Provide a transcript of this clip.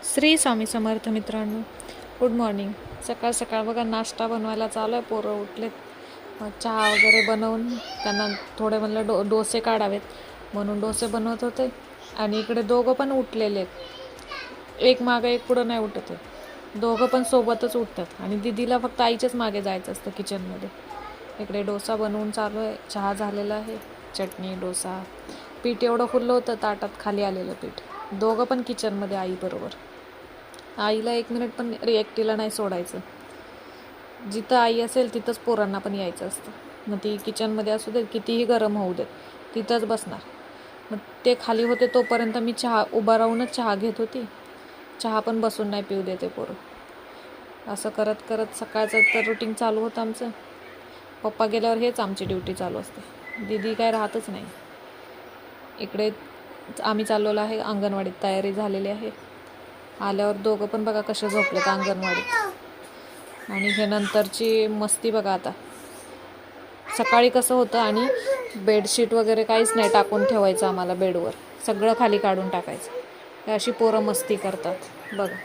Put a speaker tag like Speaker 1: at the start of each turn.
Speaker 1: श्री स्वामी समर्थ मित्रांनो, good morning. सकाळ सकाळ बघा नाश्ता बनवायला चालू आहे. पोरं उठलेत. मग चहा वगैरे बनवून त्यांना थोडे म्हणलं डोसे काढावेत म्हणून डोसे बनवत होते. आणि इकडे दोघं पण उठलेले आहेत. एक मागं एक पुढं नाही उठत आहे. दोघं पण सोबतच उठतात आणि दीदीला फक्त आईच्याच मागे जायचं असतं किचनमध्ये. इकडे डोसा बनवून चालू आहे. चहा झालेला आहे. चटणी, डोसा. पीठ एवढं फुललं होतं ताटात खाली आलेलं पीठ. दोघं पण किचनमध्ये आईबरोबर. आईला 1 मिनिट पण एकटीला नाही सोडायचं. जिथं आई असेल तिथंच पोरांना पण यायचं असतं. मग ती किचनमध्ये असू देत, कितीही गरम होऊ देत, तिथंच बसणार. मग ते खाली होते तोपर्यंत मी उभा राहूनच चहा घेत होती. चहा पण बसून नाही पिऊ देते पोरं. असं करत करत सकाळचं तर रुटीन चालू होतं आमचं. पप्पा गेल्यावर हेच आमची ड्युटी चालू असते. दीदी काय राहतच नाही. इकडे आम्ही चाललेलो आहे अंगणवाडीत. तयारी झालेली आहे. आल्यावर दोघं पण बघा कसे झोपलेत अंगणवाडीत. आणि हे नंतरची मस्ती बघा आता. सकाळी कसं होतं आणि बेडशीट वगैरे काहीच नाही टाकून ठेवायचं आम्हाला बेडवर. सगळं खाली काढून टाकायचं. अशी पोरं मस्ती करतात बघा.